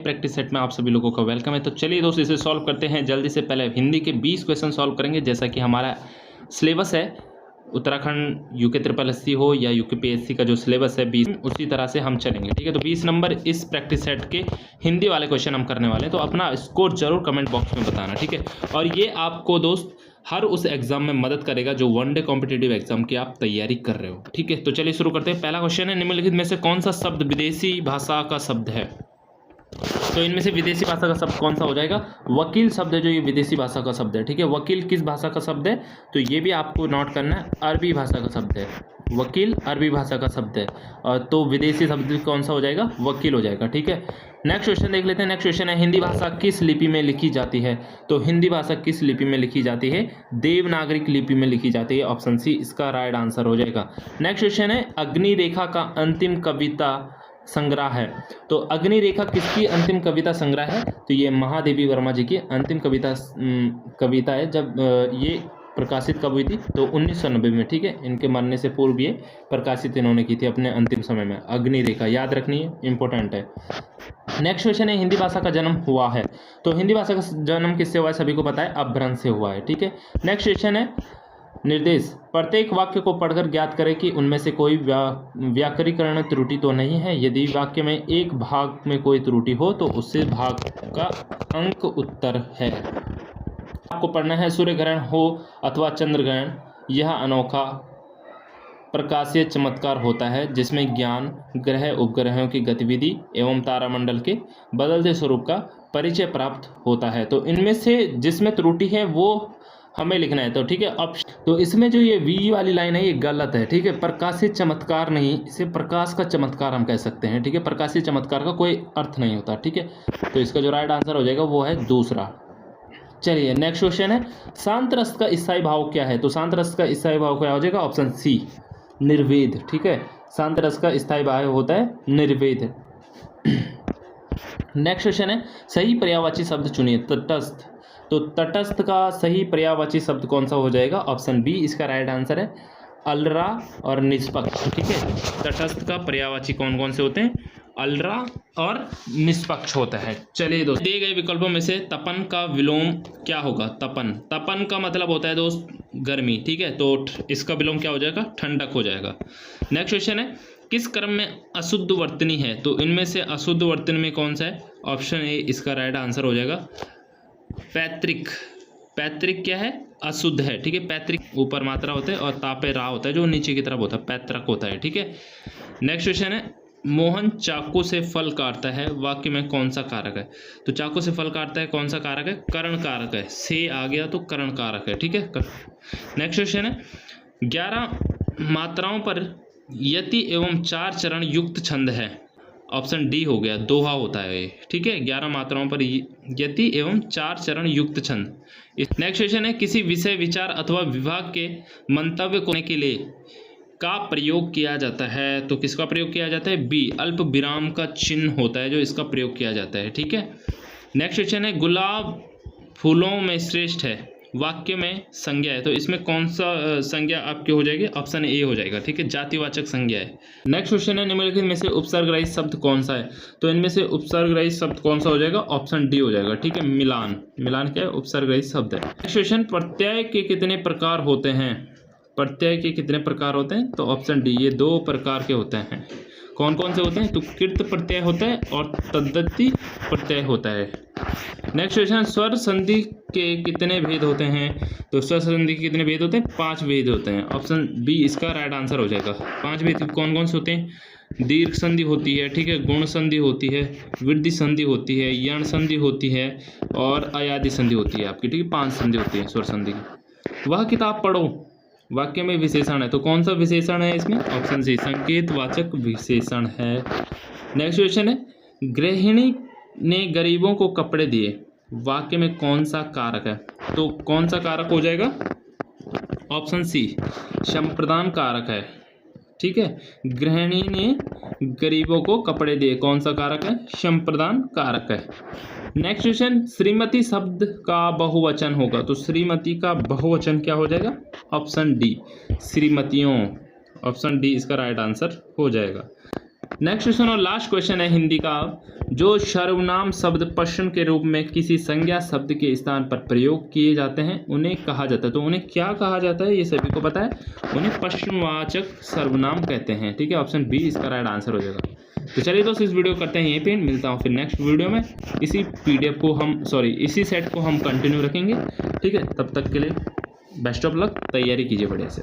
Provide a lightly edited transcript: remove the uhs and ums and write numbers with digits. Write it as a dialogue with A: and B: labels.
A: Practice set में आप सभी लोगों का वेलकम है। तो चलिए दोस्त इसे सॉल्व करते हैं जल्दी से। पहले हिंदी के 20 क्वेश्चन सॉल्व करेंगे, जैसा कि हमारा सिलेबस है उत्तराखंड यूके SSSC हो या यूके PSC का जो सिलेबस है 20, उसी तरह से हम चलेंगे। ठीक है, तो 20 नंबर इस प्रैक्टिस सेट के हिंदी वाले क्वेश्चन हम करने वाले हैं। तो अपना स्कोर जरूर कमेंट बॉक्स में बताना। ठीक है, और ये आपको दोस्त हर उस एग्जाम में मदद करेगा जो वनडे कॉम्पिटिटिव एग्जाम की आप तैयारी कर रहे हो। ठीक है, तो चलिए शुरू करते हैं। पहला क्वेश्चन है, निम्नलिखित में से कौन सा शब्द विदेशी भाषा का शब्द है? तो इनमें से विदेशी भाषा का शब्द कौन सा हो जाएगा? वकील शब्द है जो ये विदेशी भाषा का शब्द है। ठीक है, वकील किस भाषा का शब्द है? तो ये भी आपको नोट करना है, अरबी भाषा का शब्द है। वकील अरबी भाषा का शब्द है, और तो विदेशी शब्द कौन सा हो जाएगा? वकील हो जाएगा। ठीक है, नेक्स्ट क्वेश्चन देख लेते हैं। नेक्स्ट क्वेश्चन है, हिंदी भाषा किस लिपि में लिखी जाती है? तो हिंदी भाषा किस लिपि में लिखी जाती है? देवनागरिक लिपि में लिखी जाती है। ऑप्शन सी इसका राइट आंसर हो जाएगा। नेक्स्ट क्वेश्चन है, अग्निरेखा का अंतिम कविता संग्रह है। तो अग्निरेखा किसकी अंतिम कविता संग्रह है? तो ये महादेवी वर्मा जी की अंतिम कविता है। जब ये प्रकाशित कब हुई थी? तो 1990 में। ठीक है, इनके मरने से पूर्व ये प्रकाशित इन्होंने की थी अपने अंतिम समय में। अग्निरेखा याद रखनी है, इंपॉर्टेंट है। नेक्स्ट क्वेश्चन है, हिंदी भाषा का जन्म हुआ है। तो हिंदी भाषा का जन्म किससे हुआ है? सभी को पता है, अपभ्रंश से हुआ है। ठीक है, नेक्स्ट क्वेश्चन है, निर्देश प्रत्येक वाक्य को पढ़कर ज्ञात करें कि उनमें से कोई व्याकरणिक त्रुटि तो नहीं है। यदि वाक्य में एक भाग में कोई त्रुटि हो तो उससे भाग का अंक उत्तर है। आपको पढ़ना है, सूर्य ग्रहण हो अथवा चंद्र ग्रहण, यह अनोखा प्रकाशीय चमत्कार होता है जिसमें ज्ञान, ग्रह उपग्रहों की गतिविधि एवं तारामंडल के बदलते स्वरूप का परिचय प्राप्त होता है। तो इनमें से जिसमें त्रुटि है वो हमें लिखना है। तो ठीक है, अब तो इसमें जो ये वी वाली लाइन है ये गलत है। ठीक है, प्रकाशीय चमत्कार नहीं, इसे प्रकाश का चमत्कार हम कह सकते हैं। ठीक है, प्रकाशीय चमत्कार का कोई अर्थ नहीं होता। ठीक है, तो इसका जो राइट आंसर हो जाएगा वो है दूसरा। चलिए नेक्स्ट क्वेश्चन है, शांत रस का स्थायी भाव क्या है? तो शांत रस का स्थायी भाव क्या हो जाएगा? ऑप्शन सी निर्वेद। ठीक है, शांत रस का स्थायी भाव होता है निर्वेद। नेक्स्ट क्वेश्चन है, सही पर्यायवाची शब्द चुनिए। तटस्थ। तो तटस्थ का सही पर्यायवाची शब्द कौन सा हो जाएगा? ऑप्शन बी इसका राइट आंसर है, अलरा और निष्पक्ष। ठीक है, तटस्थ का पर्यायवाची कौन कौन से होते हैं? अलरा और निष्पक्ष होता है। चलिए दोस्त, दिए गए विकल्पों में से तपन का विलोम क्या होगा? तपन, तपन का मतलब होता है दोस्त गर्मी। ठीक है, तो इसका विलोम क्या हो जाएगा? ठंडक हो जाएगा। नेक्स्ट क्वेश्चन है, किस क्रम में अशुद्ध वर्तनी है? तो इनमें से अशुद्ध वर्तनी में कौन सा है? ऑप्शन ए इसका राइट आंसर हो जाएगा, पैतृक। पैतृक क्या है? अशुद्ध है। ठीक है, पैतृक ऊपर मात्रा होता है और तापे रा होता है जो नीचे की तरफ होता है, पैतृक होता है। ठीक है, नेक्स्ट क्वेश्चन है, मोहन चाकू से फल काटता है, वाक्य में कौन सा कारक है? तो चाकू से फल काटता है, कौन सा कारक है? करण कारक है। से आ गया तो करण कारक है। ठीक है, नेक्स्ट क्वेश्चन है, 11 मात्राओं पर यति एवं 4 चरण युक्त छंद है। ऑप्शन डी हो गया, दोहा होता है ये। ठीक है, 11 मात्राओं पर यति एवं 4 चरण युक्त छंद। नेक्स्ट क्वेश्चन है, किसी विषय, विचार अथवा विभाग के मंतव्य को के लिए का प्रयोग किया जाता है? तो किसका प्रयोग किया जाता है? बी अल्प विराम का चिन्ह होता है जो इसका प्रयोग किया जाता है। ठीक है, नेक्स्ट क्वेश्चन है, गुलाब फूलों में श्रेष्ठ है, वाक्य में संज्ञा है। तो इसमें कौन सा संज्ञा आपकी हो जाएगी? ऑप्शन ए हो जाएगा। ठीक है, जातिवाचक संज्ञा है। नेक्स्ट क्वेश्चन है, निम्नलिखित में से उपसर्ग रहित शब्द कौन सा है? तो इनमें से उपसर्ग रहित शब्द कौन सा हो जाएगा? ऑप्शन डी हो जाएगा। ठीक है, मिलान। मिलान क्या है? उपसर्ग रहित शब्द है। नेक्स्ट क्वेश्चन, प्रत्यय के कितने प्रकार होते हैं? प्रत्यय के कितने प्रकार होते हैं? तो ऑप्शन डी ये 2 प्रकार के होते हैं। कौन कौन से होते हैं? तो कृत प्रत्यय होता है और तद्धित प्रत्यय होता है। नेक्स्ट क्वेश्चन, स्वर संधि के कितने भेद होते हैं? तो स्वर संधि के कितने भेद होते हैं? 5 भेद होते हैं। ऑप्शन बी इसका राइट आंसर हो जाएगा। 5 भेद कौन कौन से होते हैं? दीर्घ संधि होती है, ठीक है, गुण संधि होती है, वृद्धि संधि होती है, यण संधि होती है और अयादि संधि होती है आपकी। ठीक है, 5 संधि होती है स्वर संधि की। वह किताब पढ़ो, वाक्य में विशेषण है, तो कौन सा विशेषण है इसमें? ऑप्शन सी संकेतवाचक विशेषण है। नेक्स्ट क्वेश्चन है, गृहिणी ने गरीबों को कपड़े दिए, वाक्य में कौन सा कारक है? तो कौन सा कारक हो जाएगा? ऑप्शन सी संप्रदान कारक है। ठीक है, गृहिणी ने गरीबों को कपड़े दिए, कौन सा कारक है? संप्रदान कारक है। नेक्स्ट क्वेश्चन, श्रीमती शब्द का बहुवचन होगा, तो श्रीमती का बहुवचन क्या हो जाएगा? ऑप्शन डी श्रीमतियों। ऑप्शन डी इसका राइट आंसर हो जाएगा। नेक्स्ट क्वेश्चन और लास्ट क्वेश्चन है हिंदी का। जो सर्वनाम शब्द प्रश्न के रूप में किसी संज्ञा शब्द के स्थान पर प्रयोग किए जाते हैं उन्हें कहा जाता है। तो उन्हें क्या कहा जाता है ये सभी को पता है, उन्हें प्रश्नवाचक सर्वनाम कहते हैं। ठीक है, ऑप्शन बी इसका राइट आंसर हो जाएगा। तो चलिए दोस्तों इस वीडियो करते हैं यहीं पे, मिलता हूँ फिर नेक्स्ट वीडियो में। इसी पीडीएफ को हम इसी सेट को हम कंटिन्यू रखेंगे। ठीक है, तब तक के लिए बेस्ट ऑफ लक, तैयारी कीजिए बढ़िया से।